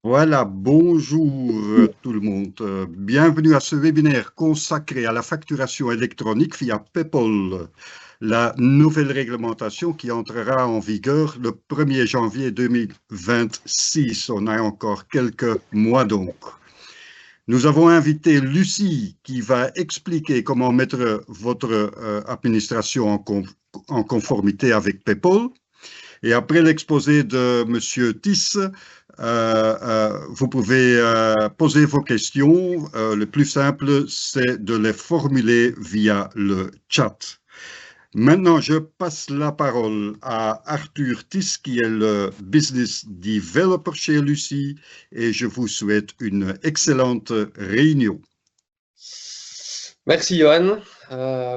Voilà, bonjour tout le monde. Bienvenue à ce webinaire consacré à la facturation électronique via PayPal, la nouvelle réglementation qui entrera en vigueur le 1er janvier 2026. On a encore quelques mois donc. Nous avons invité Lucie qui va expliquer comment mettre votre administration en conformité avec PayPal. Et après l'exposé de M. Tiss, vous pouvez poser vos questions. Le plus simple, c'est de les formuler via le chat. Maintenant, je passe la parole à Arthur Tiss, qui est le Business Developer chez Lucie, et je vous souhaite une excellente réunion. Merci Johan.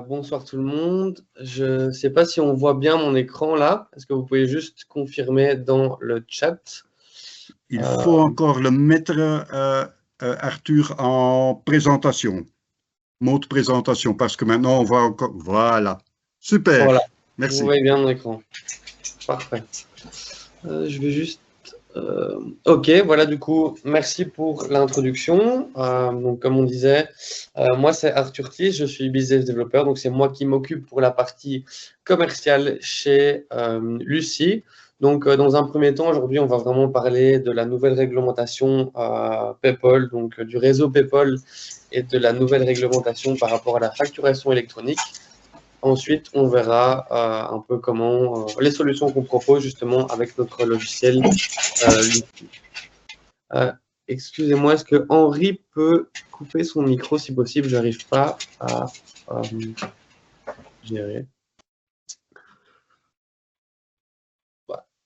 Bonsoir tout le monde. Je ne sais pas si on voit bien mon écran là. Est-ce que vous pouvez juste confirmer dans le chat? Il faut encore le mettre, Arthur, en présentation. Mode présentation, parce que maintenant on voit encore. Voilà. Super. Voilà. Merci. Vous voyez bien mon écran. Parfait. Je vais juste. Ok, voilà, du coup, merci pour l'introduction. Donc, comme on disait, moi, c'est Arthur Thies, je suis business developer, donc c'est moi qui m'occupe pour la partie commerciale chez Lucie. Donc, dans un premier temps, aujourd'hui, on va vraiment parler de la nouvelle réglementation PayPal, donc du réseau PayPal et de la nouvelle réglementation par rapport à la facturation électronique. Ensuite, on verra un peu comment les solutions qu'on propose justement avec notre logiciel. Excusez-moi, est-ce que Henri peut couper son micro si possible? J'arrive pas à gérer.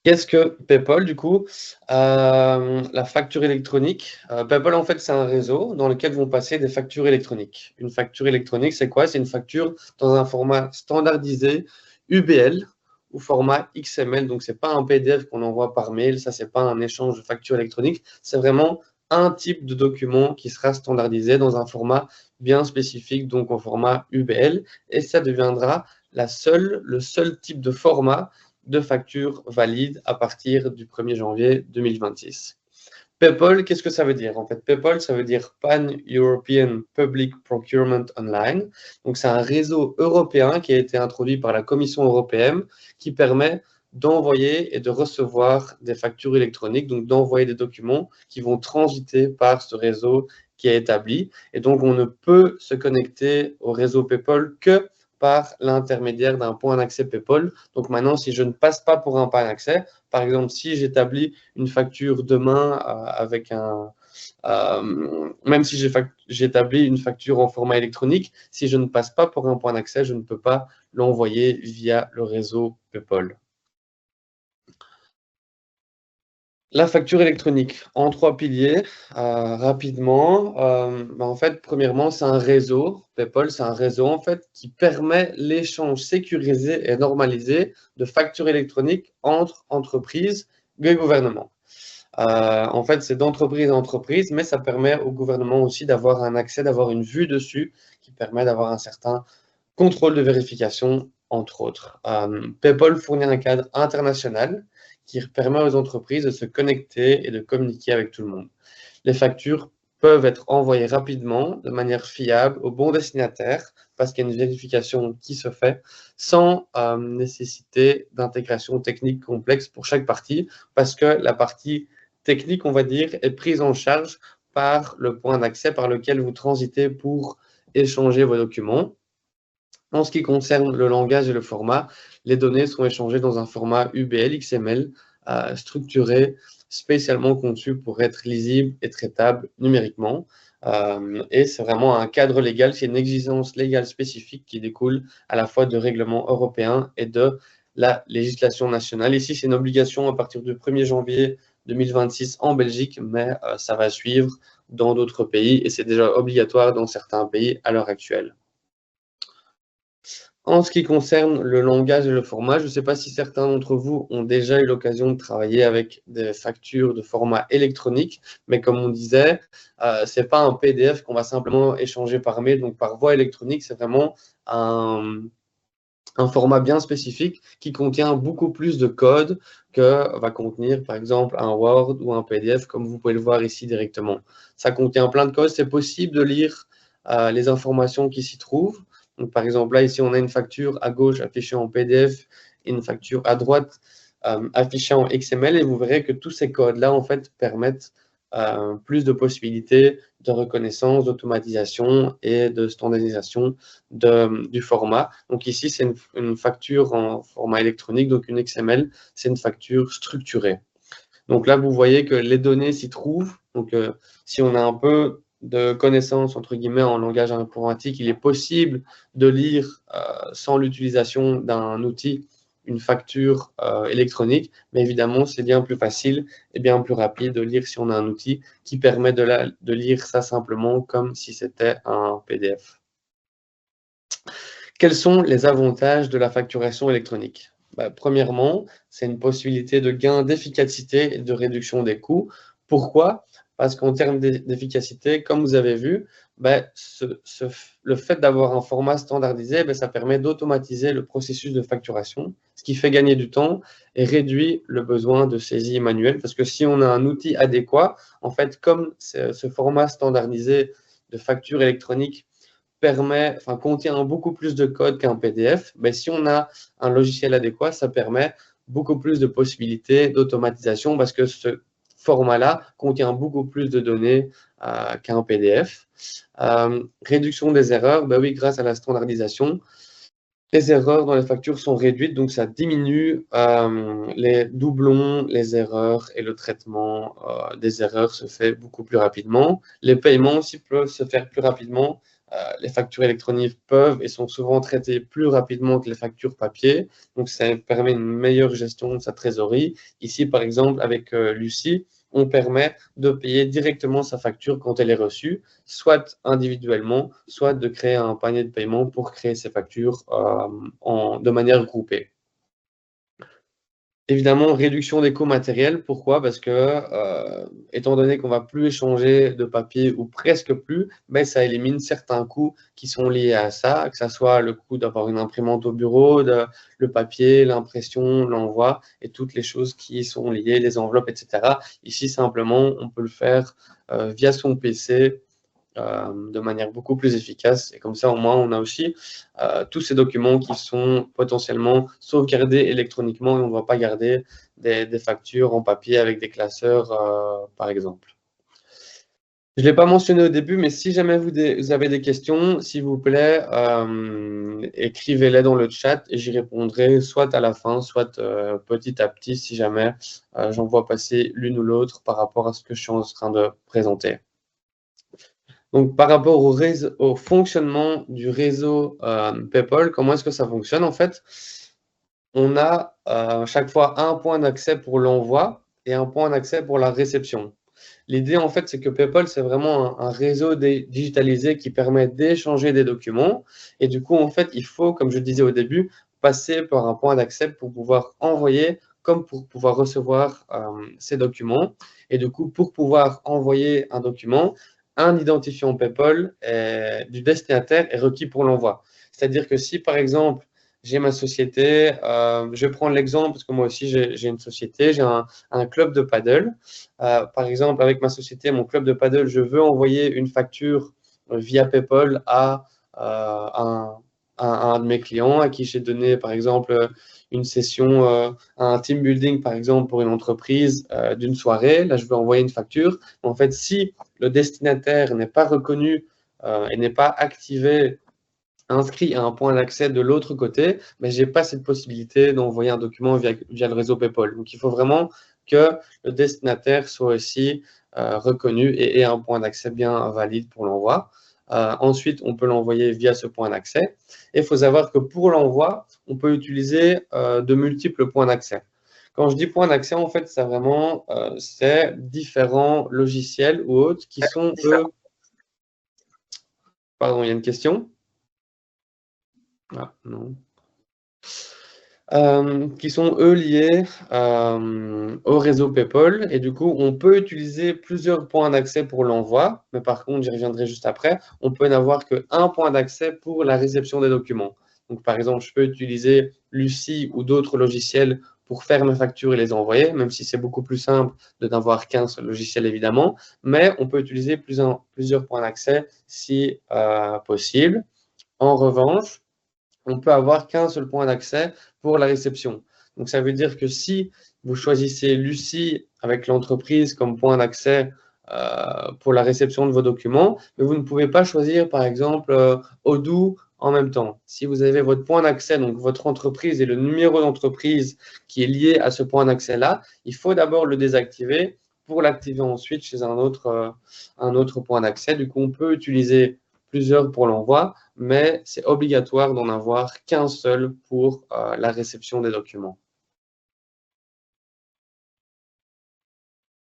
Qu'est-ce que PayPal du coup? La facture électronique. PayPal en fait c'est un réseau dans lequel vont passer des factures électroniques. Une facture électronique c'est quoi? C'est une facture dans un format standardisé UBL ou format XML. Donc c'est pas un PDF qu'on envoie par mail, ça c'est pas un échange de facture électronique. C'est vraiment un type de document qui sera standardisé dans un format bien spécifique, donc en format UBL, et ça deviendra le seul type de format de factures valides à partir du 1er janvier 2026. PayPal, qu'est-ce que ça veut dire? En fait, PayPal, ça veut dire Pan-European Public Procurement Online. Donc, c'est un réseau européen qui a été introduit par la Commission européenne qui permet d'envoyer et de recevoir des factures électroniques, donc d'envoyer des documents qui vont transiter par ce réseau qui est établi. Et donc, on ne peut se connecter au réseau PayPal que par l'intermédiaire d'un point d'accès PayPal. Donc maintenant, si je ne passe pas pour un point d'accès, par exemple, si j'établis une facture demain avec même si j'établis une facture en format électronique, si je ne passe pas pour un point d'accès, je ne peux pas l'envoyer via le réseau PayPal. La facture électronique, en 3 piliers, rapidement. En fait, premièrement, c'est un réseau. PayPal, c'est un réseau en fait, qui permet l'échange sécurisé et normalisé de factures électroniques entre entreprises et gouvernements. En fait, c'est d'entreprise à entreprise, mais ça permet au gouvernement aussi d'avoir un accès, d'avoir une vue dessus, qui permet d'avoir un certain contrôle de vérification, entre autres. PayPal fournit un cadre international qui permet aux entreprises de se connecter et de communiquer avec tout le monde. Les factures peuvent être envoyées rapidement, de manière fiable, au bon destinataire, parce qu'il y a une vérification qui se fait, sans nécessité d'intégration technique complexe pour chaque partie, parce que la partie technique, on va dire, est prise en charge par le point d'accès par lequel vous transitez pour échanger vos documents. En ce qui concerne le langage et le format, les données sont échangées dans un format UBL XML structuré, spécialement conçu pour être lisible et traitable numériquement. Et c'est vraiment un cadre légal, c'est une exigence légale spécifique qui découle à la fois de règlements européens et de la législation nationale. Ici, c'est une obligation à partir du 1er janvier 2026 en Belgique, mais ça va suivre dans d'autres pays et c'est déjà obligatoire dans certains pays à l'heure actuelle. En ce qui concerne le langage et le format, je ne sais pas si certains d'entre vous ont déjà eu l'occasion de travailler avec des factures de format électronique, mais comme on disait, ce n'est pas un PDF qu'on va simplement échanger par mail, donc par voie électronique, c'est vraiment un format bien spécifique qui contient beaucoup plus de code que va contenir, par exemple, un Word ou un PDF, comme vous pouvez le voir ici directement. Ça contient plein de code. C'est possible de lire les informations qui s'y trouvent. Donc, par exemple, là, ici, on a une facture à gauche affichée en PDF et une facture à droite affichée en XML. Et vous verrez que tous ces codes-là, en fait, permettent plus de possibilités de reconnaissance, d'automatisation et de standardisation du format. Donc ici, c'est une facture en format électronique, donc une XML, c'est une facture structurée. Donc là, vous voyez que les données s'y trouvent. Donc si on a un peu de connaissances, entre guillemets, en langage informatique, il est possible de lire sans l'utilisation d'un outil une facture électronique, mais évidemment, c'est bien plus facile et bien plus rapide de lire si on a un outil qui permet de lire ça simplement comme si c'était un PDF. Quels sont les avantages de la facturation électronique? Premièrement, c'est une possibilité de gain d'efficacité et de réduction des coûts. Pourquoi? Parce qu'en termes d'efficacité, comme vous avez vu, le fait d'avoir un format standardisé, ça permet d'automatiser le processus de facturation, ce qui fait gagner du temps et réduit le besoin de saisie manuelle. Parce que si on a un outil adéquat, en fait, comme ce format standardisé de facture électronique contient beaucoup plus de code qu'un PDF, si on a un logiciel adéquat, ça permet beaucoup plus de possibilités d'automatisation parce que ce format-là contient beaucoup plus de données qu'un PDF. Réduction des erreurs, oui, grâce à la standardisation, les erreurs dans les factures sont réduites, donc ça diminue les doublons, les erreurs et le traitement des erreurs se fait beaucoup plus rapidement. Les paiements aussi peuvent se faire plus rapidement. Les factures électroniques peuvent et sont souvent traitées plus rapidement que les factures papier. Donc, ça permet une meilleure gestion de sa trésorerie. Ici, par exemple, avec Lucie, on permet de payer directement sa facture quand elle est reçue, soit individuellement, soit de créer un panier de paiement pour créer ses factures de manière groupée. Évidemment, réduction des coûts matériels. Pourquoi? Parce que, étant donné qu'on ne va plus échanger de papier ou presque plus, ça élimine certains coûts qui sont liés à ça, que ce soit le coût d'avoir une imprimante au bureau, le papier, l'impression, l'envoi et toutes les choses qui sont liées, les enveloppes, etc. Ici, simplement, on peut le faire via son PC de manière beaucoup plus efficace. Et comme ça, au moins, on a aussi tous ces documents qui sont potentiellement sauvegardés électroniquement et on ne va pas garder des factures en papier avec des classeurs, par exemple. Je ne l'ai pas mentionné au début, mais si jamais vous avez des questions, s'il vous plaît, écrivez-les dans le chat et j'y répondrai soit à la fin, soit petit à petit si jamais j'en vois passer l'une ou l'autre par rapport à ce que je suis en train de présenter. Donc, par rapport au fonctionnement du réseau PayPal, comment est-ce que ça fonctionne? En fait, on a à chaque fois un point d'accès pour l'envoi et un point d'accès pour la réception. L'idée, en fait, c'est que PayPal, c'est vraiment un réseau digitalisé qui permet d'échanger des documents. Et du coup, en fait, il faut, comme je disais au début, passer par un point d'accès pour pouvoir envoyer comme pour pouvoir recevoir ces documents. Et du coup, pour pouvoir envoyer un document, un identifiant PayPal du destinataire est requis pour l'envoi. C'est-à-dire que si, par exemple, j'ai ma société, je vais prendre l'exemple parce que moi aussi, j'ai une société, j'ai un club de paddle. Par exemple, avec ma société, mon club de paddle, je veux envoyer une facture via PayPal à un de mes clients à qui j'ai donné, par exemple, une session, un team building, par exemple, pour une entreprise d'une soirée. Là, je veux envoyer une facture. En fait, si le destinataire n'est pas reconnu et n'est pas activé, inscrit à un point d'accès de l'autre côté, mais je n'ai pas cette possibilité d'envoyer un document via le réseau PayPal. Donc, il faut vraiment que le destinataire soit aussi reconnu et ait un point d'accès bien valide pour l'envoi. Ensuite, on peut l'envoyer via ce point d'accès. Et il faut savoir que pour l'envoi, on peut utiliser de multiples points d'accès. Quand je dis point d'accès, en fait, c'est vraiment différents logiciels ou autres qui sont, eux… Pardon, il y a une question? Ah, non. Qui sont, eux, liés au réseau PayPal. Et du coup, on peut utiliser plusieurs points d'accès pour l'envoi, mais par contre, j'y reviendrai juste après, on peut n'avoir qu'un point d'accès pour la réception des documents. Donc, par exemple, je peux utiliser Lucie ou d'autres logiciels pour faire mes factures et les envoyer, même si c'est beaucoup plus simple de n'avoir qu'un seul logiciel, évidemment. Mais on peut utiliser plusieurs points d'accès si possible. En revanche, on peut avoir qu'un seul point d'accès pour la réception. Donc, ça veut dire que si vous choisissez Lucie avec l'entreprise comme point d'accès pour la réception de vos documents, mais vous ne pouvez pas choisir, par exemple, Odoo en même temps. Si vous avez votre point d'accès, donc votre entreprise et le numéro d'entreprise qui est lié à ce point d'accès-là, il faut d'abord le désactiver pour l'activer ensuite chez un autre point d'accès. Du coup, on peut utiliser plusieurs pour l'envoi, mais c'est obligatoire d'en avoir qu'un seul pour la réception des documents.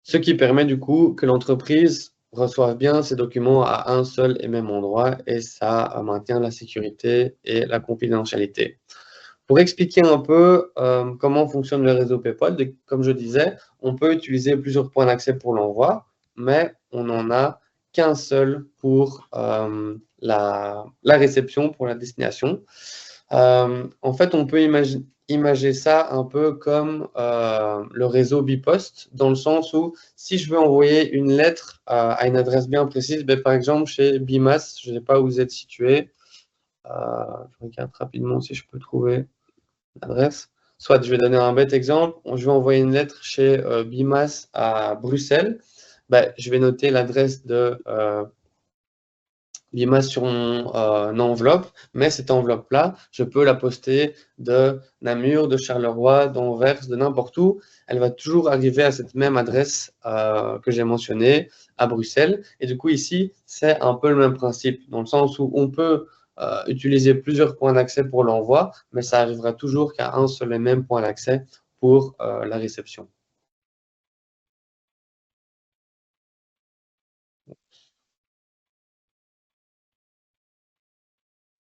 Ce qui permet du coup que l'entreprise reçoive bien ces documents à un seul et même endroit et ça maintient la sécurité et la confidentialité. Pour expliquer un peu comment fonctionne le réseau PayPal, comme je disais, on peut utiliser plusieurs points d'accès pour l'envoi, mais on n'en a qu'un seul pour la réception, pour la destination. En fait, on peut imaginer ça un peu comme le réseau Bipost, dans le sens où si je veux envoyer une lettre à une adresse bien précise, ben, par exemple chez Bimas, je ne sais pas où vous êtes situé, je regarde rapidement si je peux trouver l'adresse. Soit je vais donner un bête exemple, je vais envoyer une lettre chez Bimas à Bruxelles, ben, je vais noter l'adresse de Bimas sur mon enveloppe, mais cette enveloppe-là, je peux la poster de Namur, de Charleroi, d'Anvers, de n'importe où. Elle va toujours arriver à cette même adresse que j'ai mentionnée, à Bruxelles. Et du coup, ici, c'est un peu le même principe, dans le sens où on peut utiliser plusieurs points d'accès pour l'envoi, mais ça arrivera toujours qu'à un seul et même point d'accès pour la réception.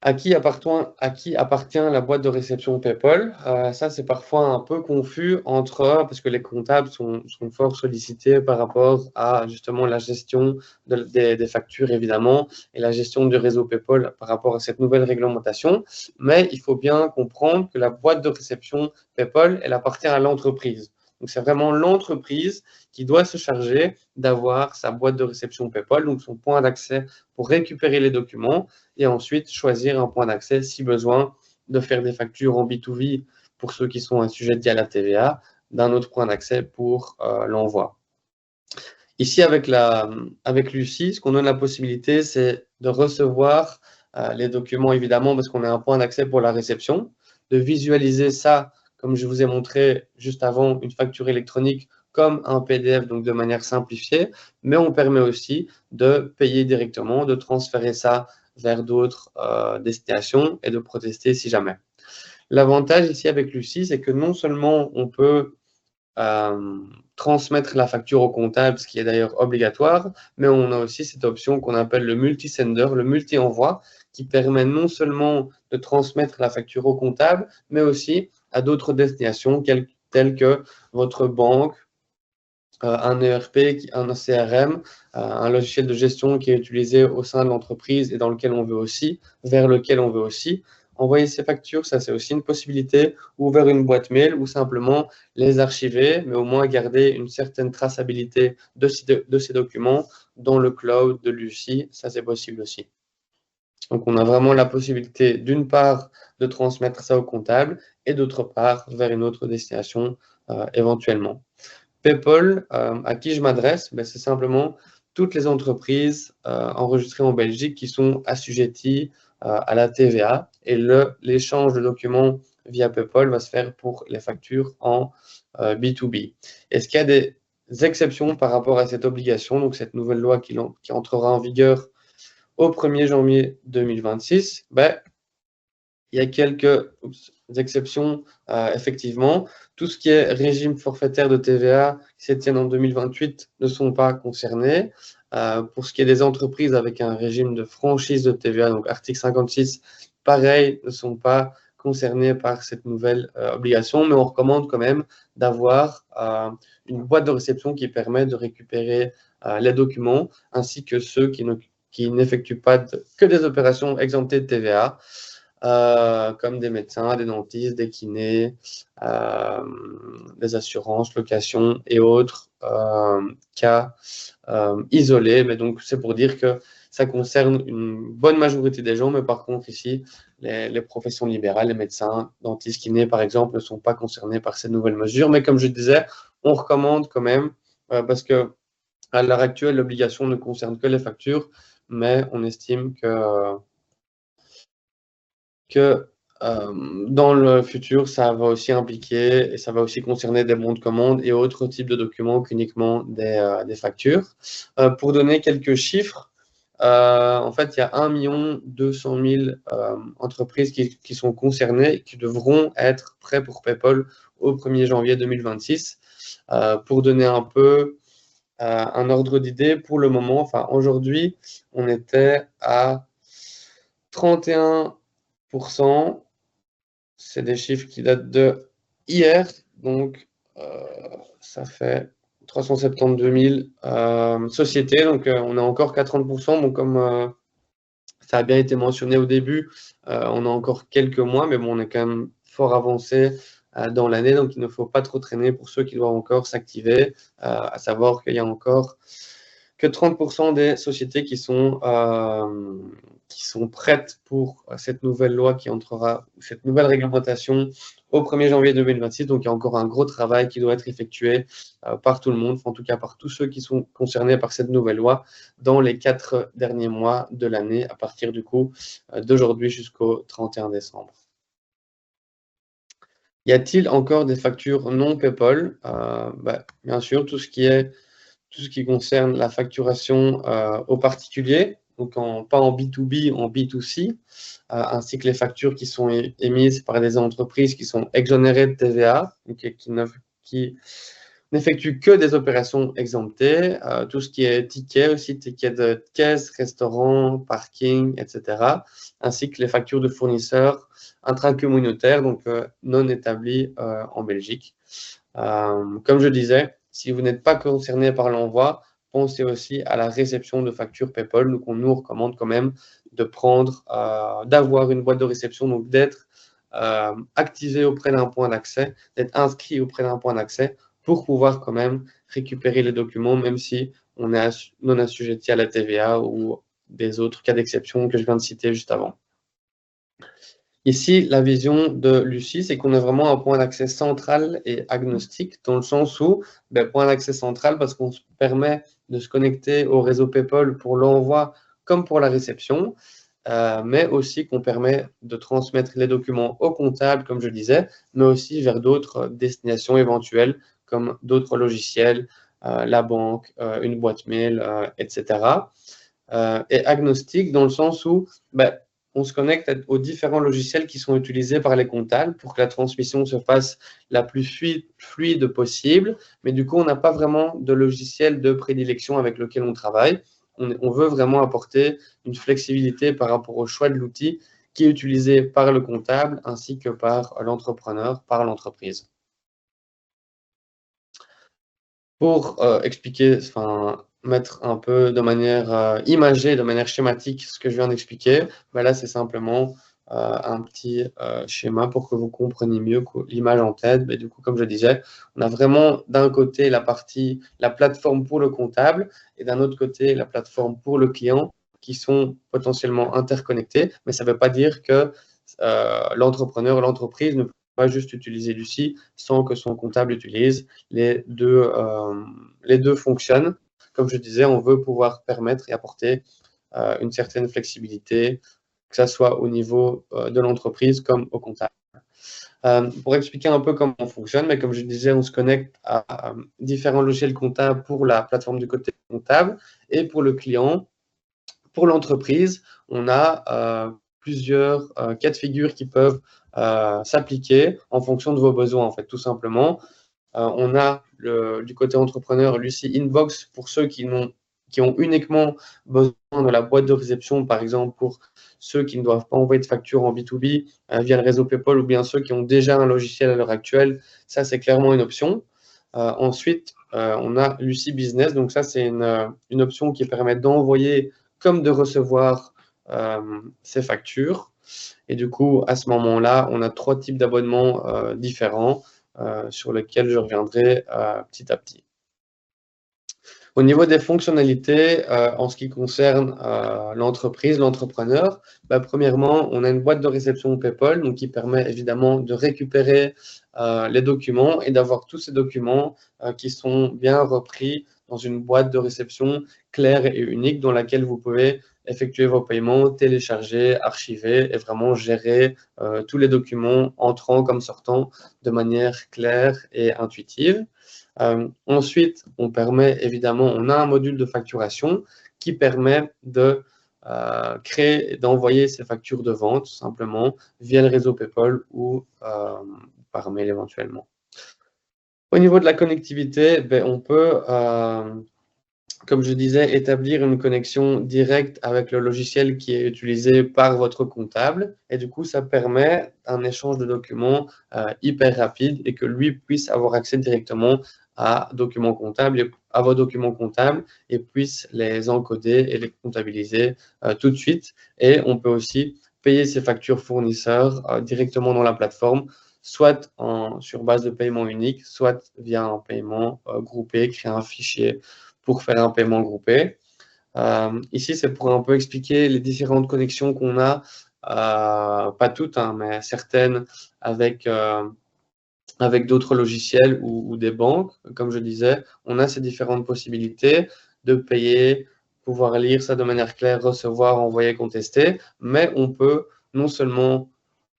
À qui appartient la boîte de réception PayPal? Ça, c'est parfois un peu confus parce que les comptables sont fort sollicités par rapport à justement la gestion des factures, évidemment, et la gestion du réseau PayPal par rapport à cette nouvelle réglementation. Mais il faut bien comprendre que la boîte de réception PayPal, elle appartient à l'entreprise. Donc, c'est vraiment l'entreprise qui doit se charger d'avoir sa boîte de réception PayPal, donc son point d'accès pour récupérer les documents et ensuite choisir un point d'accès si besoin de faire des factures en B2B pour ceux qui sont assujettis à la TVA, d'un autre point d'accès pour l'envoi. Ici, avec Lucie, ce qu'on donne la possibilité, c'est de recevoir les documents, évidemment, parce qu'on a un point d'accès pour la réception, de visualiser ça, comme je vous ai montré juste avant, une facture électronique comme un PDF, donc de manière simplifiée, mais on permet aussi de payer directement, de transférer ça vers d'autres destinations et de protester si jamais. L'avantage ici avec Lucie, c'est que non seulement on peut transmettre la facture au comptable, ce qui est d'ailleurs obligatoire, mais on a aussi cette option qu'on appelle le multi-sender, le multi-envoi, qui permet non seulement de transmettre la facture au comptable, mais aussi à d'autres destinations telles que votre banque, un ERP, un CRM, un logiciel de gestion qui est utilisé au sein de l'entreprise et vers lequel on veut aussi envoyer ces factures. Ça, c'est aussi une possibilité, ou vers une boîte mail, ou simplement les archiver, mais au moins garder une certaine traçabilité de ces documents dans le cloud de Lucie. Ça, c'est possible aussi. Donc, on a vraiment la possibilité, d'une part, de transmettre ça au comptable et d'autre part, vers une autre destination éventuellement. PayPal, à qui je m'adresse? Ben, c'est simplement toutes les entreprises enregistrées en Belgique qui sont assujetties à la TVA et l'échange de documents via PayPal va se faire pour les factures en B2B. Est-ce qu'il y a des exceptions par rapport à cette obligation, donc cette nouvelle loi qui entrera en vigueur au 1er janvier 2026? Ben, il y a quelques exceptions, effectivement. Tout ce qui est régime forfaitaire de TVA qui s'étiennent en 2028 ne sont pas concernés. Pour ce qui est des entreprises avec un régime de franchise de TVA, donc article 56, pareil, ne sont pas concernés par cette nouvelle obligation, mais on recommande quand même d'avoir une boîte de réception qui permet de récupérer les documents, ainsi que ceux qui n'effectuent pas que des opérations exemptées de TVA. comme des médecins, des dentistes, des kinés, des assurances, locations et autres cas isolés. Mais donc, c'est pour dire que ça concerne une bonne majorité des gens, mais par contre, ici, les professions libérales, les médecins, dentistes, kinés, par exemple, ne sont pas concernés par ces nouvelles mesures. Mais comme je disais, on recommande quand même, parce que à l'heure actuelle, l'obligation ne concerne que les factures, mais on estime que dans le futur, ça va aussi impliquer et ça va aussi concerner des bons de commande et autres types de documents qu'uniquement des factures. Pour donner quelques chiffres, en fait, il y a 1 200 000 entreprises qui sont concernées, qui devront être prêtes pour PayPal au 1er janvier 2026. Pour donner un peu un ordre d'idée, pour le moment, enfin aujourd'hui, on était à 31%. C'est des chiffres qui datent de hier, donc ça fait 372 000 sociétés, donc on a encore qu'à 30%. Bon, comme ça a bien été mentionné au début, on a encore quelques mois, mais bon, on est quand même fort avancé dans l'année, donc il ne faut pas trop traîner pour ceux qui doivent encore s'activer, à savoir qu'il y a encore que 30% des sociétés qui sont prêtes pour cette nouvelle loi qui entrera, cette nouvelle réglementation au 1er janvier 2026. Donc, il y a encore un gros travail qui doit être effectué par tout le monde, en tout cas par tous ceux qui sont concernés par cette nouvelle loi dans les 4 derniers mois de l'année, à partir du coup d'aujourd'hui jusqu'au 31 décembre. Y a-t-il encore des factures non PayPal? Bien sûr, tout ce qui concerne la facturation aux particuliers, donc pas en B2B, en B2C, ainsi que les factures qui sont émises par des entreprises qui sont exonérées de TVA, donc qui n'effectuent que des opérations exemptées, tout ce qui est tickets aussi, tickets de caisse, restaurant, parking, etc., ainsi que les factures de fournisseurs intracommunautaires, donc non établis en Belgique. Comme je disais, si vous n'êtes pas concerné par l'envoi, pensez aussi à la réception de factures PayPal. Donc, on nous recommande quand même d'avoir une boîte de réception, donc d'être activé auprès d'un point d'accès, d'être inscrit auprès d'un point d'accès pour pouvoir quand même récupérer les documents, même si on est non assujetti à la TVA ou des autres cas d'exception que je viens de citer juste avant. Ici, la vision de Lucie, c'est qu'on a vraiment un point d'accès central et agnostique, dans le sens où, point d'accès central, parce qu'on se permet de se connecter au réseau PayPal pour l'envoi comme pour la réception, mais aussi qu'on permet de transmettre les documents au comptable, comme je disais, mais aussi vers d'autres destinations éventuelles, comme d'autres logiciels, la banque, une boîte mail, etc. Et agnostique dans le sens où on se connecte aux différents logiciels qui sont utilisés par les comptables pour que la transmission se fasse la plus fluide possible. Mais du coup, on n'a pas vraiment de logiciel de prédilection avec lequel on travaille. On veut vraiment apporter une flexibilité par rapport au choix de l'outil qui est utilisé par le comptable ainsi que par l'entrepreneur, par l'entreprise. Pour expliquer, mettre un peu de manière imagée, de manière schématique ce que je viens d'expliquer, là c'est simplement un petit schéma pour que vous compreniez mieux l'image en tête. Du coup, comme je disais, on a vraiment d'un côté la plateforme pour le comptable et d'un autre côté la plateforme pour le client qui sont potentiellement interconnectés, mais ça ne veut pas dire que l'entrepreneur ou l'entreprise ne peut pas juste utiliser Lucie sans que son comptable utilise. Les deux fonctionnent. Comme je disais, on veut pouvoir permettre et apporter une certaine flexibilité, que ce soit au niveau de l'entreprise comme au comptable. Pour expliquer un peu comment on fonctionne, mais comme je disais, on se connecte à différents logiciels comptables pour la plateforme du côté comptable et pour le client. Pour l'entreprise, on a plusieurs cas de figure qui peuvent s'appliquer en fonction de vos besoins, en fait, tout simplement. On a du côté entrepreneur Lucie Inbox pour ceux qui ont uniquement besoin de la boîte de réception, par exemple pour ceux qui ne doivent pas envoyer de facture en B2B via le réseau PayPal ou bien ceux qui ont déjà un logiciel à l'heure actuelle. Ça, c'est clairement une option. Ensuite, on a Lucie Business. Donc ça, c'est une option qui permet d'envoyer comme de recevoir ces factures. Et du coup, à ce moment-là, on a 3 types d'abonnements différents sur lesquels je reviendrai petit à petit. Au niveau des fonctionnalités, en ce qui concerne l'entreprise, l'entrepreneur, premièrement, on a une boîte de réception PayPal donc qui permet évidemment de récupérer les documents et d'avoir tous ces documents qui sont bien repris dans une boîte de réception claire et unique dans laquelle vous pouvez effectuer vos paiements, télécharger, archiver et vraiment gérer tous les documents entrant comme sortant de manière claire et intuitive. Ensuite, on a un module de facturation qui permet de créer et d'envoyer ces factures de vente simplement via le réseau PayPal ou par mail éventuellement. Au niveau de la connectivité, on peut, comme je disais, établir une connexion directe avec le logiciel qui est utilisé par votre comptable. Et du coup, ça permet un échange de documents hyper rapide et que lui puisse avoir accès directement à vos documents comptables et puisse les encoder et les comptabiliser tout de suite. Et on peut aussi payer ses factures fournisseurs directement dans la plateforme, soit sur base de paiement unique, soit via un paiement groupé, créer un fichier pour faire un paiement groupé. Ici, c'est pour un peu expliquer les différentes connexions qu'on a, pas toutes, mais certaines avec d'autres logiciels ou des banques. Comme je disais, on a ces différentes possibilités de payer, pouvoir lire ça de manière claire, recevoir, envoyer, contester, mais on peut non seulement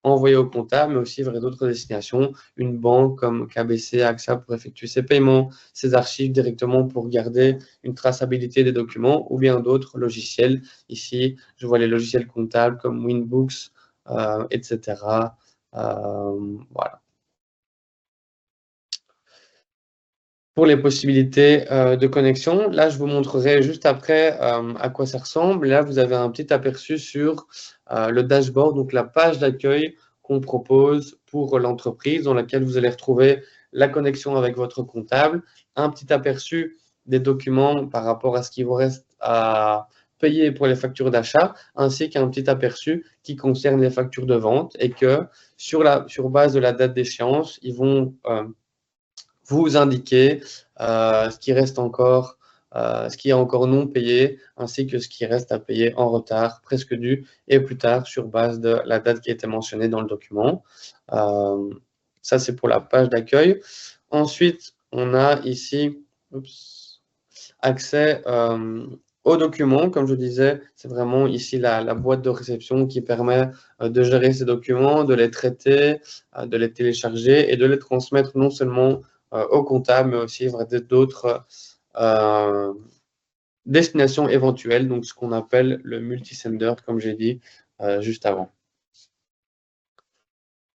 envoyer au comptable, mais aussi vers d'autres destinations, une banque comme KBC, AXA pour effectuer ses paiements, ses archives directement pour garder une traçabilité des documents, ou bien d'autres logiciels. Ici, je vois les logiciels comptables comme Winbooks, etc. Voilà. Pour les possibilités de connexion, là, je vous montrerai juste après à quoi ça ressemble. Là, vous avez un petit aperçu sur le dashboard, donc la page d'accueil qu'on propose pour l'entreprise dans laquelle vous allez retrouver la connexion avec votre comptable, un petit aperçu des documents par rapport à ce qui vous reste à payer pour les factures d'achat, ainsi qu'un petit aperçu qui concerne les factures de vente et que sur base de la date d'échéance, ils vont vous indiquer ce qui reste encore, ce qui est encore non payé, ainsi que ce qui reste à payer en retard, presque dû, et plus tard sur base de la date qui était mentionnée dans le document. Ça, c'est pour la page d'accueil. Ensuite, on a ici accès aux documents. Comme je disais, c'est vraiment ici la boîte de réception qui permet de gérer ces documents, de les traiter, de les télécharger et de les transmettre non seulement au comptable, mais aussi vers d'autres destinations éventuelles, donc ce qu'on appelle le multisender, comme j'ai dit juste avant.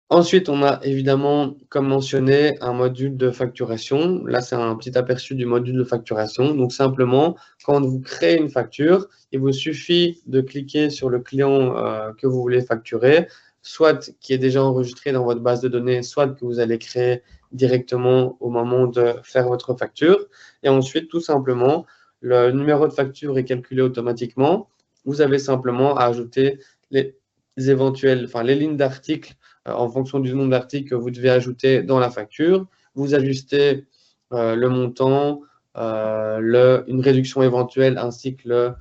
Ensuite, on a évidemment, comme mentionné, un module de facturation. Là, c'est un petit aperçu du module de facturation. Donc, simplement, quand vous créez une facture, il vous suffit de cliquer sur le client que vous voulez facturer, soit qui est déjà enregistré dans votre base de données, soit que vous allez créer directement au moment de faire votre facture. Et ensuite, tout simplement, le numéro de facture est calculé automatiquement. Vous avez simplement à ajouter les lignes d'articles en fonction du nombre d'articles que vous devez ajouter dans la facture. Vous ajustez le montant, une réduction éventuelle ainsi que le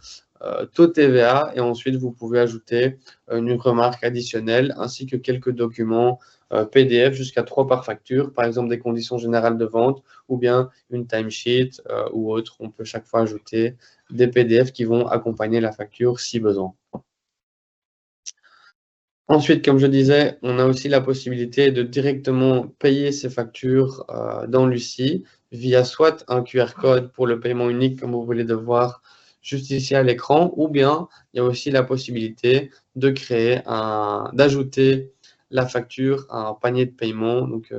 taux TVA et ensuite vous pouvez ajouter une remarque additionnelle ainsi que quelques documents PDF jusqu'à 3 par facture, par exemple des conditions générales de vente ou bien une timesheet ou autre. On peut chaque fois ajouter des PDF qui vont accompagner la facture si besoin. Ensuite, comme je disais, on a aussi la possibilité de directement payer ces factures dans Lucie via soit un QR code pour le paiement unique, comme vous voulez le voir juste ici à l'écran, ou bien il y a aussi la possibilité de d'ajouter la facture à un panier de paiement, donc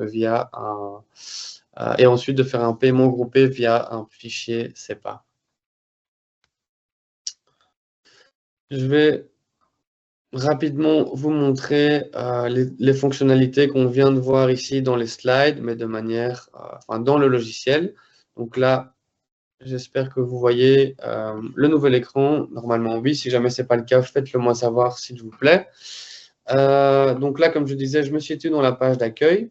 et ensuite de faire un paiement groupé via un fichier SEPA. Je vais rapidement vous montrer les fonctionnalités qu'on vient de voir ici dans les slides, mais de manière, dans le logiciel. Donc là, j'espère que vous voyez le nouvel écran. Normalement, oui. Si jamais ce n'est pas le cas, faites-le moi savoir, s'il vous plaît. Donc là, comme je disais, je me situe dans la page d'accueil.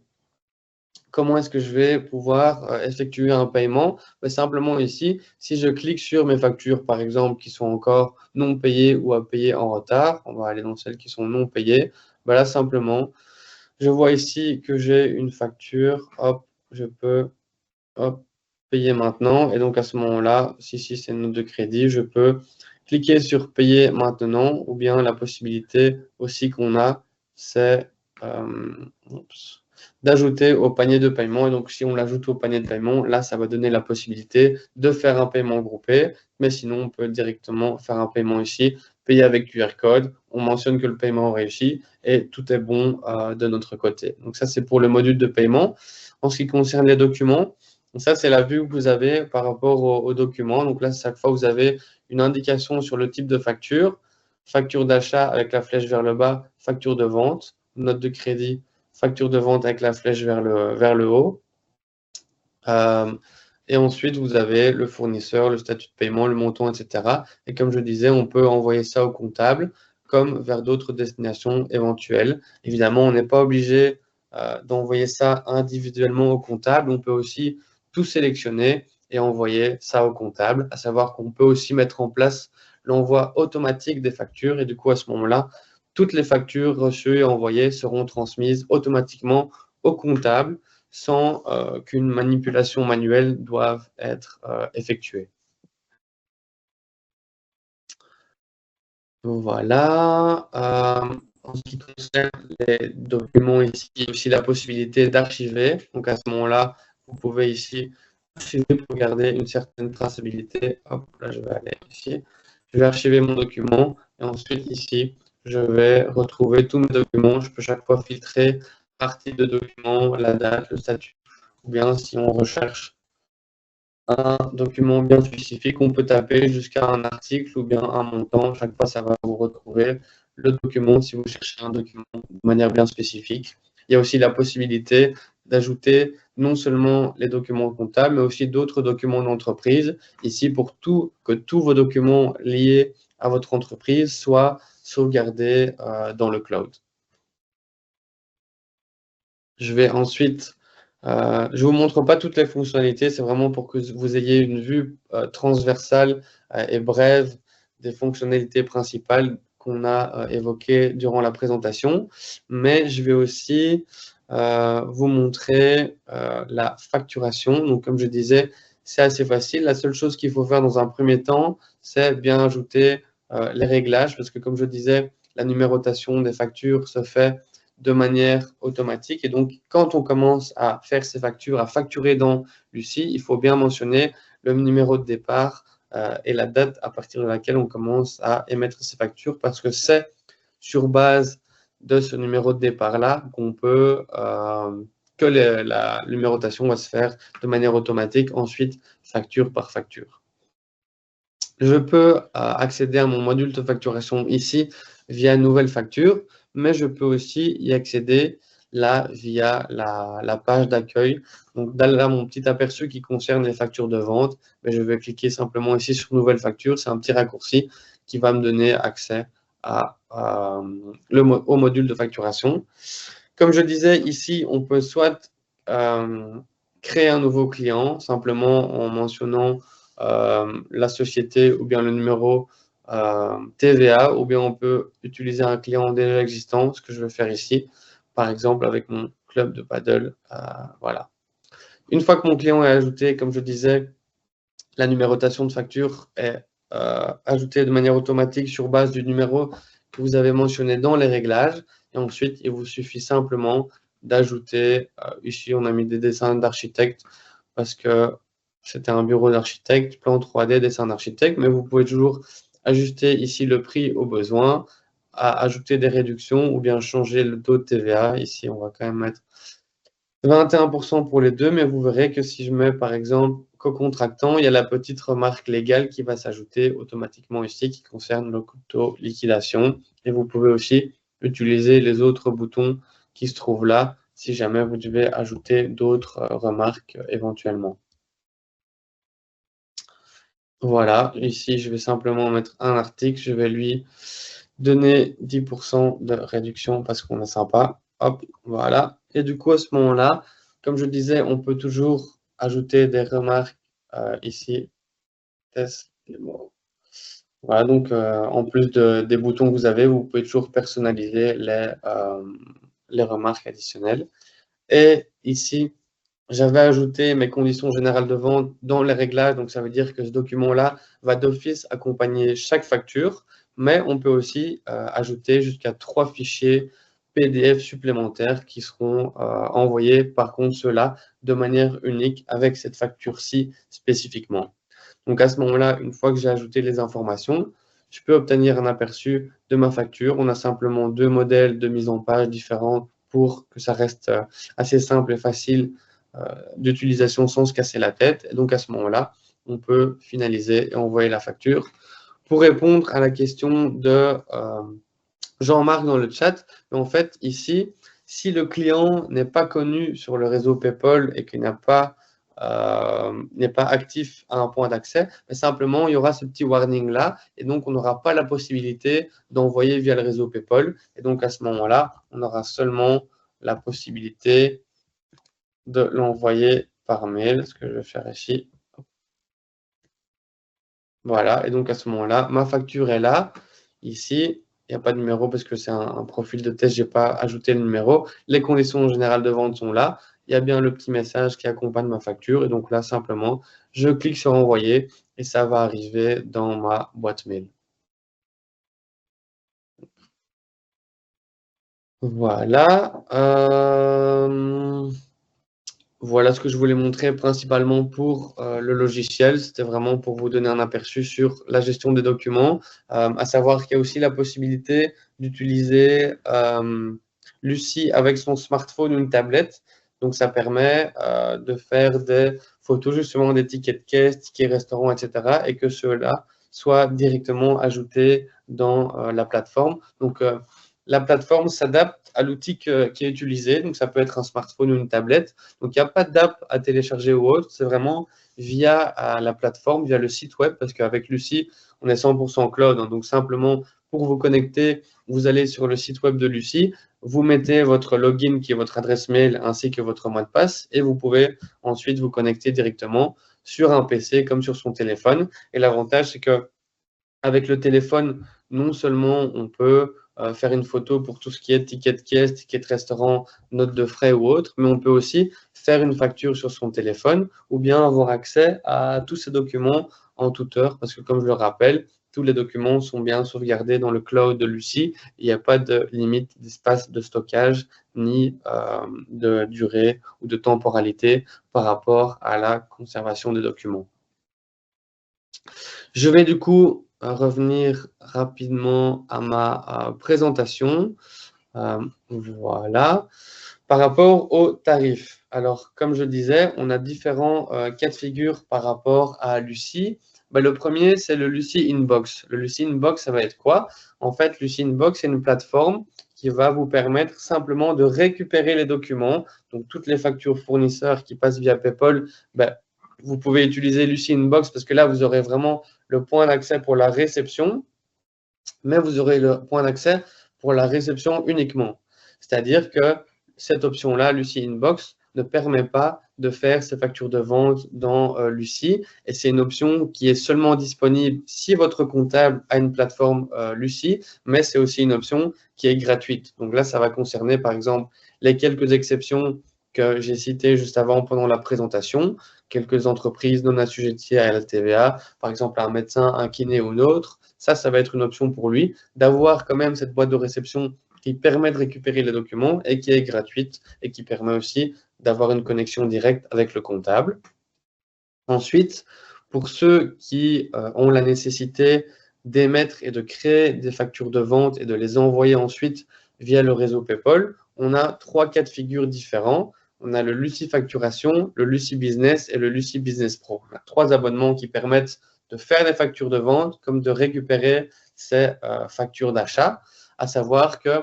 Comment est-ce que je vais pouvoir effectuer un paiement? Simplement ici, si je clique sur mes factures, par exemple, qui sont encore non payées ou à payer en retard, on va aller dans celles qui sont non payées. Là, simplement, je vois ici que j'ai une facture. Hop, je peux payer maintenant. Et donc, à ce moment-là, si c'est une note de crédit, je peux cliquer sur payer maintenant, ou bien la possibilité aussi qu'on a, c'est d'ajouter au panier de paiement. Et donc, si on l'ajoute au panier de paiement, là, ça va donner la possibilité de faire un paiement groupé. Mais sinon, on peut directement faire un paiement ici, payer avec QR code. On mentionne que le paiement réussit et tout est bon de notre côté. Donc, ça, c'est pour le module de paiement. En ce qui concerne les documents, ça, c'est la vue que vous avez par rapport aux documents. Donc là, chaque fois, vous avez une indication sur le type de facture. Facture d'achat avec la flèche vers le bas, facture de vente, note de crédit, facture de vente avec la flèche vers le haut. Et ensuite, vous avez le fournisseur, le statut de paiement, le montant, etc. Et comme je disais, on peut envoyer ça au comptable comme vers d'autres destinations éventuelles. Évidemment, on n'est pas obligé d'envoyer ça individuellement au comptable. On peut aussi tout sélectionner et envoyer ça au comptable, à savoir qu'on peut aussi mettre en place l'envoi automatique des factures. Et du coup, à ce moment-là, toutes les factures reçues et envoyées seront transmises automatiquement au comptable sans qu'une manipulation manuelle doive être effectuée. Voilà. En ce qui concerne les documents, ici, il y a aussi la possibilité d'archiver. Donc à ce moment-là, vous pouvez ici archiver pour garder une certaine traçabilité. Hop, là, je vais aller ici. Je vais archiver mon document et ensuite ici, je vais retrouver tous mes documents. Je peux chaque fois filtrer partie de document, la date, le statut. Ou bien si on recherche un document bien spécifique, on peut taper jusqu'à un article ou bien un montant. Chaque fois, ça va vous retrouver le document si vous cherchez un document de manière bien spécifique. Il y a aussi la possibilité d'ajouter non seulement les documents comptables, mais aussi d'autres documents d'entreprise. Ici, pour que tous vos documents liés à votre entreprise soient sauvegardés dans le cloud. Je vais ensuite je ne vous montre pas toutes les fonctionnalités, c'est vraiment pour que vous ayez une vue transversale et brève des fonctionnalités principales qu'on a évoquées durant la présentation. Mais je vais aussi vous montrer la facturation. Donc, comme je disais, c'est assez facile. La seule chose qu'il faut faire dans un premier temps, c'est bien ajouter les réglages, parce que comme je disais, la numérotation des factures se fait de manière automatique. Et donc, quand on commence à faire ces factures, à facturer dans Lucie, il faut bien mentionner le numéro de départ et la date à partir de laquelle on commence à émettre ces factures, parce que c'est sur base de ce numéro de départ-là qu'on peut, que la numérotation va se faire de manière automatique, ensuite facture par facture. Je peux accéder à mon module de facturation ici via nouvelle facture, mais je peux aussi y accéder là via la page d'accueil. Donc là, mon petit aperçu qui concerne les factures de vente, mais je vais cliquer simplement ici sur nouvelle facture. C'est un petit raccourci qui va me donner accès au module de facturation. Comme je disais, ici, on peut soit créer un nouveau client simplement en mentionnant la société ou bien le numéro TVA, ou bien on peut utiliser un client déjà existant, ce que je vais faire ici, par exemple avec mon club de paddle. Voilà. Une fois que mon client est ajouté, comme je disais, la numérotation de facture est ajoutée de manière automatique sur base du numéro que vous avez mentionné dans les réglages. Et ensuite, il vous suffit simplement d'ajouter, ici on a mis des dessins d'architecte parce que c'était un bureau d'architecte, plan 3D, dessin d'architecte, mais vous pouvez toujours ajuster ici le prix au besoin, ajouter des réductions ou bien changer le taux de TVA. Ici, on va quand même mettre 21% pour les deux, mais vous verrez que si je mets par exemple co-contractant, il y a la petite remarque légale qui va s'ajouter automatiquement ici qui concerne l'auto-liquidation. Et vous pouvez aussi utiliser les autres boutons qui se trouvent là si jamais vous devez ajouter d'autres remarques éventuellement. Voilà, ici je vais simplement mettre un article, je vais lui donner 10% de réduction parce qu'on est sympa. Hop, voilà. Et du coup, à ce moment-là, comme je disais, on peut toujours ajouter des remarques ici. Test. Voilà, donc en plus des boutons que vous avez, vous pouvez toujours personnaliser les remarques additionnelles. Et ici, j'avais ajouté mes conditions générales de vente dans les réglages, donc ça veut dire que ce document-là va d'office accompagner chaque facture, mais on peut aussi ajouter jusqu'à 3 fichiers PDF supplémentaires qui seront envoyés, par contre, ceux-là de manière unique avec cette facture-ci spécifiquement. Donc à ce moment-là, une fois que j'ai ajouté les informations, je peux obtenir un aperçu de ma facture. On a simplement 2 modèles de mise en page différents pour que ça reste assez simple et facile d'utilisation sans se casser la tête. Et donc à ce moment-là, on peut finaliser et envoyer la facture. Pour répondre à la question de Jean-Marc dans le chat, en fait, ici, si le client n'est pas connu sur le réseau PayPal et qu'il n'est pas actif à un point d'accès, mais simplement, il y aura ce petit warning-là, et donc on n'aura pas la possibilité d'envoyer via le réseau PayPal. Et donc, à ce moment-là, on aura seulement la possibilité de l'envoyer par mail, ce que je vais faire ici. Voilà, et donc à ce moment-là, ma facture est là. Ici, il n'y a pas de numéro parce que c'est un profil de test, je n'ai pas ajouté le numéro. Les conditions générales de vente sont là. Il y a bien le petit message qui accompagne ma facture. Et donc là, simplement, je clique sur envoyer et ça va arriver dans ma boîte mail. Voilà. Voilà ce que je voulais montrer principalement pour le logiciel. C'était vraiment pour vous donner un aperçu sur la gestion des documents. À savoir qu'il y a aussi la possibilité d'utiliser Lucie avec son smartphone ou une tablette. Donc, ça permet de faire des photos justement des tickets de caisse, tickets restaurants, etc. et que ceux-là soient directement ajoutés dans la plateforme. Donc, la plateforme s'adapte à l'outil qui est utilisé. Donc, ça peut être un smartphone ou une tablette. Donc, il n'y a pas d'app à télécharger ou autre. C'est vraiment via la plateforme, via le site web, parce qu'avec Lucie, on est 100% cloud. Hein. Donc, simplement, pour vous connecter, vous allez sur le site web de Lucie, vous mettez votre login qui est votre adresse mail ainsi que votre mot de passe et vous pouvez ensuite vous connecter directement sur un PC comme sur son téléphone. Et l'avantage, c'est que avec le téléphone, non seulement on peut faire une photo pour tout ce qui est ticket de caisse, ticket de restaurant, note de frais ou autre, mais on peut aussi faire une facture sur son téléphone ou bien avoir accès à tous ces documents en toute heure parce que, comme je le rappelle, tous les documents sont bien sauvegardés dans le cloud de Lucie. Il n'y a pas de limite d'espace de stockage ni de durée ou de temporalité par rapport à la conservation des documents. Je vais du coup revenir rapidement à ma présentation. Voilà. Par rapport aux tarifs, alors comme je disais, on a différents cas de figure par rapport à Lucie. Le premier, c'est le Lucie Inbox. Le Lucie Inbox, ça va être quoi? En fait, Lucie Inbox, c'est une plateforme qui va vous permettre simplement de récupérer les documents. Donc, toutes les factures fournisseurs qui passent via PayPal, vous pouvez utiliser Lucie Inbox parce que là, vous aurez vraiment le point d'accès pour la réception, mais vous aurez le point d'accès pour la réception uniquement. C'est-à-dire que cette option-là, Lucie Inbox, ne permet pas de faire ces factures de vente dans Lucie. Et c'est une option qui est seulement disponible si votre comptable a une plateforme Lucie, mais c'est aussi une option qui est gratuite. Donc là, ça va concerner, par exemple, les quelques exceptions que j'ai citées juste avant pendant la présentation, quelques entreprises non assujetties à la TVA, par exemple un médecin, un kiné ou un autre. Ça va être une option pour lui, d'avoir quand même cette boîte de réception qui permet de récupérer les documents et qui est gratuite et qui permet aussi d'avoir une connexion directe avec le comptable. Ensuite, pour ceux qui ont la nécessité d'émettre et de créer des factures de vente et de les envoyer ensuite via le réseau PayPal, on a 3 cas de figure différents. On a le Lucie Facturation, le Lucie Business et le Lucie Business Pro. On a 3 abonnements qui permettent de faire des factures de vente comme de récupérer ces factures d'achat, à savoir que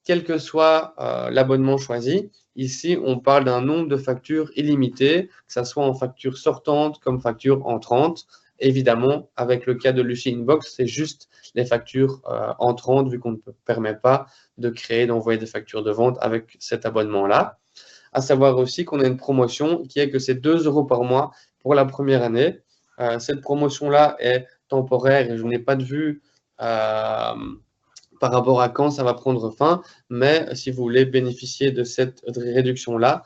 quel que soit l'abonnement choisi, ici, on parle d'un nombre de factures illimité, que ce soit en facture sortante comme facture entrante. Évidemment, avec le cas de Lucie Inbox, c'est juste les factures entrantes, vu qu'on ne permet pas de créer, d'envoyer des factures de vente avec cet abonnement-là. À savoir aussi qu'on a une promotion qui est que c'est 2 € par mois pour la première année. Cette promotion-là est temporaire et je n'ai pas de vue par rapport à quand ça va prendre fin, mais si vous voulez bénéficier de cette réduction-là,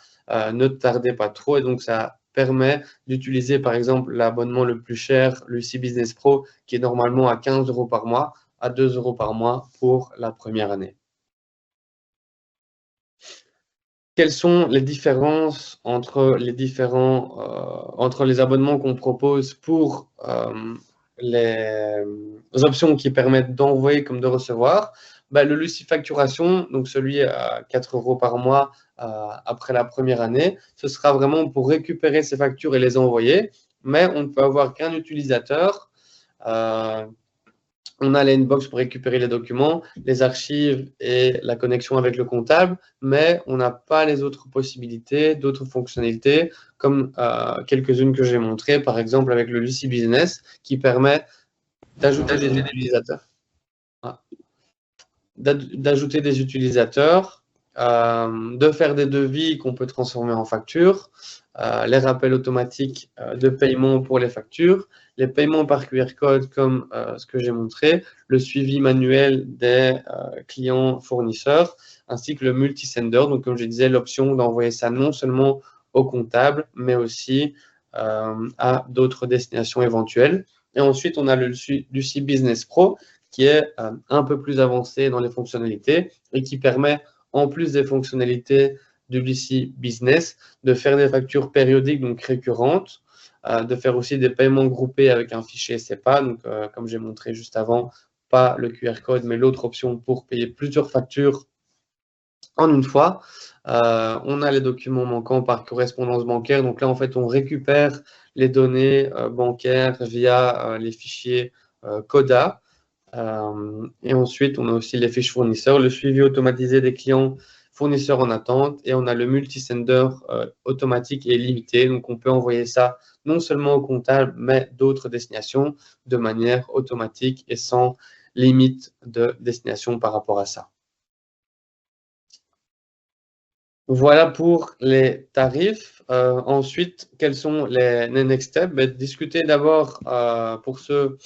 ne tardez pas trop. Et donc, ça permet d'utiliser, par exemple, l'abonnement le plus cher, Lucie Business Pro, qui est normalement à 15 € par mois, à 2 € par mois pour la première année. Quelles sont les différences entre les abonnements qu'on propose pour les options qui permettent d'envoyer comme de recevoir? Le Lucie Facturation, donc celui à 4 € par mois après la première année, ce sera vraiment pour récupérer ces factures et les envoyer, mais on ne peut avoir qu'un utilisateur. On a l'inbox pour récupérer les documents, les archives et la connexion avec le comptable, mais on n'a pas les autres possibilités, d'autres fonctionnalités, comme quelques-unes que j'ai montrées, par exemple avec le Lucie Business, qui permet d'ajouter des utilisateurs. D'ajouter des utilisateurs, de faire des devis qu'on peut transformer en factures, les rappels automatiques de paiement pour les factures, les paiements par QR code comme ce que j'ai montré, le suivi manuel des clients fournisseurs, ainsi que le multisender. Donc, comme je disais, l'option d'envoyer ça non seulement au comptable, mais aussi à d'autres destinations éventuelles. Et ensuite, on a le Lucie Business Pro, qui est un peu plus avancé dans les fonctionnalités et qui permet, en plus des fonctionnalités du Lucie Business, de faire des factures périodiques, donc récurrentes, de faire aussi des paiements groupés avec un fichier SEPA, donc comme j'ai montré juste avant, pas le QR code, mais l'autre option pour payer plusieurs factures en une fois. On a les documents manquants par correspondance bancaire, donc là en fait on récupère les données bancaires via les fichiers CODA. Et ensuite, on a aussi les fiches fournisseurs, le suivi automatisé des clients fournisseurs en attente, et on a le multisender automatique et limité. Donc, on peut envoyer ça non seulement au comptable, mais d'autres destinations de manière automatique et sans limite de destination par rapport à ça. Voilà pour les tarifs. Ensuite, quels sont les next steps? Discuter d'abord pour ceux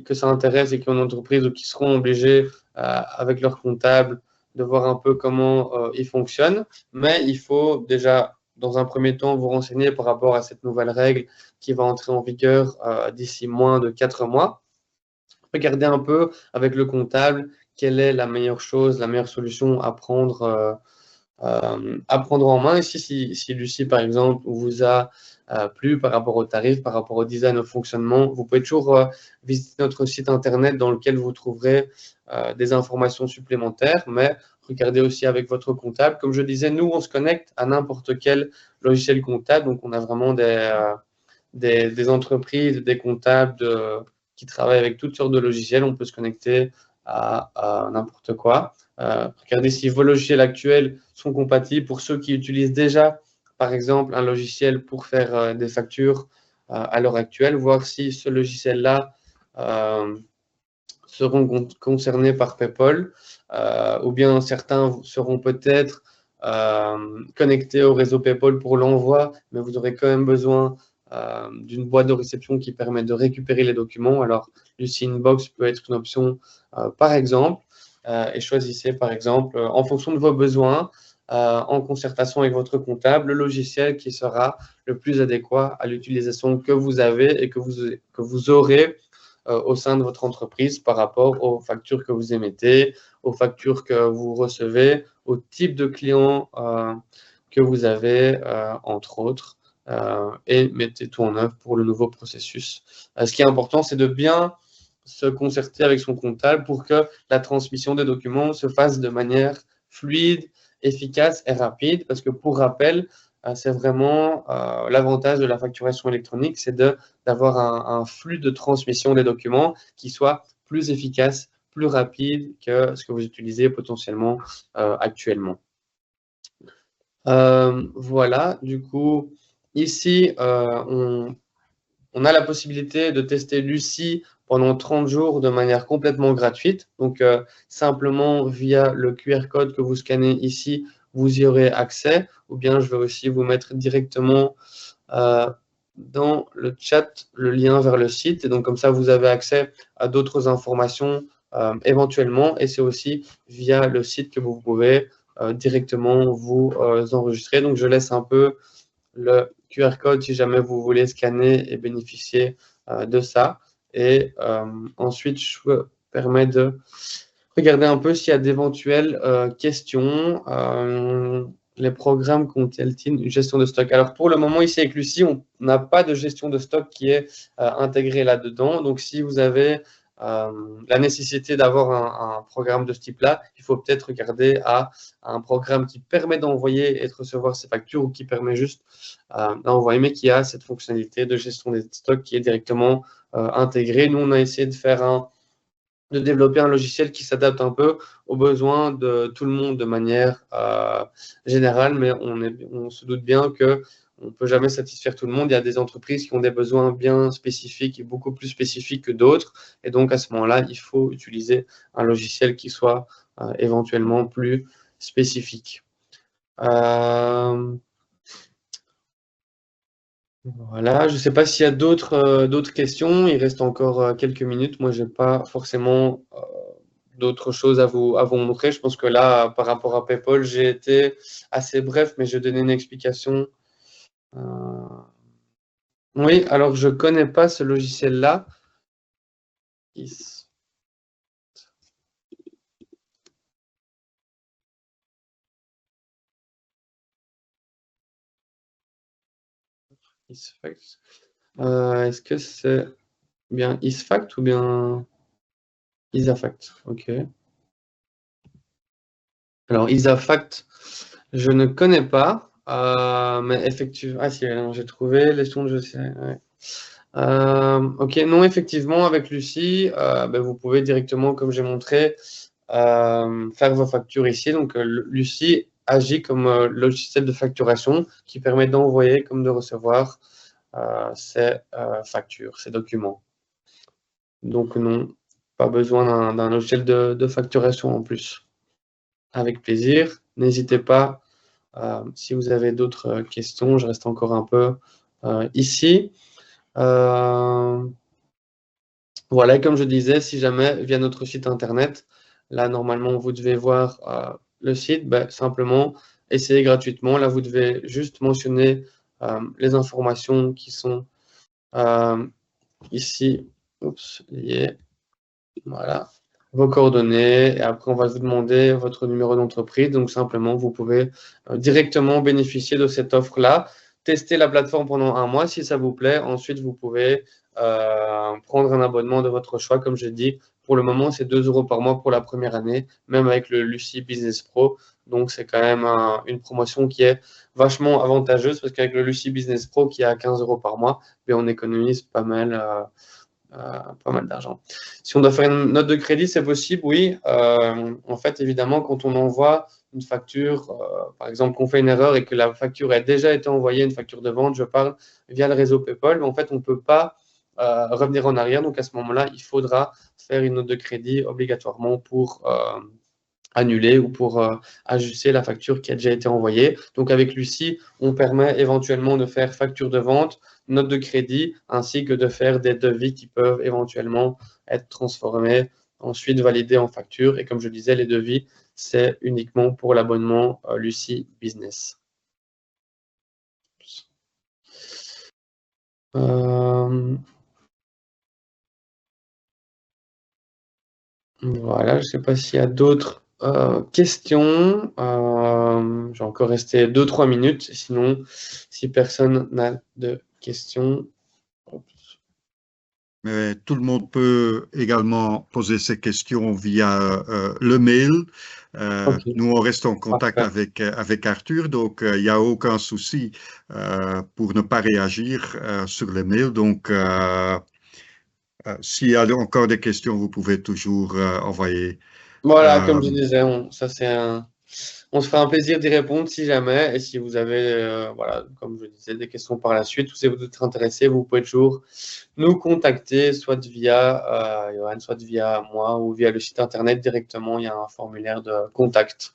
que ça intéresse et qui ont une entreprise ou qui seront obligés avec leur comptable de voir un peu comment ils fonctionnent. Mais il faut déjà, dans un premier temps, vous renseigner par rapport à cette nouvelle règle qui va entrer en vigueur d'ici moins de 4 mois. Regardez un peu avec le comptable quelle est la meilleure chose, la meilleure solution à prendre en main. Ici, si Lucie, par exemple, vous a plu par rapport au tarif, par rapport au design, au fonctionnement, vous pouvez toujours visiter notre site internet dans lequel vous trouverez des informations supplémentaires, mais regardez aussi avec votre comptable. Comme je disais, nous, on se connecte à n'importe quel logiciel comptable, donc on a vraiment des entreprises, des comptables qui travaillent avec toutes sortes de logiciels. On peut se connecter à n'importe quoi. Regardez si vos logiciels actuels sont compatibles. Pour ceux qui utilisent déjà, par exemple, un logiciel pour faire des factures à l'heure actuelle, voir si ce logiciel-là seront concernés par PayPal, ou bien certains seront peut-être connectés au réseau PayPal pour l'envoi, mais vous aurez quand même besoin d'une boîte de réception qui permet de récupérer les documents. Alors, Lucie Inbox peut être une option, par exemple, et choisissez, par exemple, en fonction de vos besoins, en concertation avec votre comptable, le logiciel qui sera le plus adéquat à l'utilisation que vous avez et que vous aurez au sein de votre entreprise par rapport aux factures que vous émettez, aux factures que vous recevez, au type de clients que vous avez, entre autres. Et mettez tout en œuvre pour le nouveau processus. Ce qui est important, c'est de bien se concerter avec son comptable pour que la transmission des documents se fasse de manière fluide, efficace et rapide. Parce que pour rappel, c'est vraiment l'avantage de la facturation électronique, c'est d'avoir un flux de transmission des documents qui soit plus efficace, plus rapide que ce que vous utilisez potentiellement actuellement. Voilà, du coup, ici, on on a la possibilité de tester Lucie pendant 30 jours de manière complètement gratuite. Donc, simplement via le QR code que vous scannez ici, vous y aurez accès. Ou bien, je vais aussi vous mettre directement dans le chat le lien vers le site. Et donc, comme ça, vous avez accès à d'autres informations éventuellement. Et c'est aussi via le site que vous pouvez directement vous enregistrer. Donc, je laisse un peu le QR code si jamais vous voulez scanner et bénéficier de ça. Et ensuite, je me permets de regarder un peu s'il y a d'éventuelles questions. Les programmes contiennent une gestion de stock. Alors, pour le moment, ici avec Lucie, on n'a pas de gestion de stock qui est intégrée là-dedans. Donc, si vous avez la nécessité d'avoir un programme de ce type-là, il faut peut-être regarder à un programme qui permet d'envoyer et de recevoir ces factures ou qui permet juste d'envoyer, mais qui a cette fonctionnalité de gestion des stocks qui est directement intégrée. Nous, on a essayé de développer un logiciel qui s'adapte un peu aux besoins de tout le monde de manière générale, mais on se doute bien que on ne peut jamais satisfaire tout le monde. Il y a des entreprises qui ont des besoins bien spécifiques et beaucoup plus spécifiques que d'autres. Et donc, à ce moment-là, il faut utiliser un logiciel qui soit éventuellement plus spécifique. Voilà, je ne sais pas s'il y a d'autres questions. Il reste encore quelques minutes. Moi, je n'ai pas forcément d'autres choses à vous montrer. Je pense que là, par rapport à PayPal, j'ai été assez bref, mais je vais donner une explication. Oui, alors je ne connais pas ce logiciel-là. Est-ce que c'est bien Isfact ou bien Isafact? Ok. Alors, Isafact, je ne connais pas, mais effectivement. Ah, si, j'ai trouvé les sons, je sais. Ouais. Ok, non, effectivement, avec Lucie, ben, vous pouvez directement, comme j'ai montré, faire vos factures ici. Donc, Lucie agit comme logiciel de facturation qui permet d'envoyer comme de recevoir ces factures, ces documents. Donc, non, pas besoin d'un logiciel de facturation en plus. Avec plaisir. N'hésitez pas, si vous avez d'autres questions, je reste encore un peu ici. Voilà, comme je disais, si jamais via notre site internet, là normalement vous devez voir le site, ben, simplement essayez gratuitement. Là, vous devez juste mentionner les informations qui sont ici, liées. Voilà, vos coordonnées. Et après, on va vous demander votre numéro d'entreprise. Donc, simplement, vous pouvez directement bénéficier de cette offre-là. Tester la plateforme pendant 1 mois si ça vous plaît. Ensuite, vous pouvez prendre un abonnement de votre choix. Comme je dis, pour le moment, c'est 2 € par mois pour la première année, même avec le Lucie Business Pro. Donc, c'est quand même une promotion qui est vachement avantageuse parce qu'avec le Lucie Business Pro qui est à 15 € par mois, ben, on économise pas mal d'argent. Si on doit faire une note de crédit, c'est possible, oui. En fait, évidemment, quand on envoie une facture, par exemple, qu'on fait une erreur et que la facture a déjà été envoyée, une facture de vente, je parle via le réseau PayPal, mais en fait, on ne peut pas revenir en arrière. Donc, à ce moment-là, il faudra faire une note de crédit obligatoirement pour annuler ou pour ajuster la facture qui a déjà été envoyée. Donc, avec Lucie, on permet éventuellement de faire facture de vente, note de crédit, ainsi que de faire des devis qui peuvent éventuellement être transformés, ensuite validés en facture. Et comme je disais, les devis, c'est uniquement pour l'abonnement Lucie Business. Voilà, je ne sais pas s'il y a d'autres questions. J'ai encore resté 2-3 minutes. Sinon, si personne n'a de questions. Mais tout le monde peut également poser ses questions via le mail. Okay. Nous, on reste en contact avec Arthur, donc il n'y a aucun souci pour ne pas réagir sur le mail. Donc, s'il y a encore des questions, vous pouvez toujours envoyer. Voilà, comme je disais, ça c'est On se fera un plaisir d'y répondre si jamais. Et si vous avez, voilà, comme je disais, des questions par la suite ou si vous êtes intéressé, vous pouvez toujours nous contacter, soit via Johan, soit via moi ou via le site internet directement. Il y a un formulaire de contact.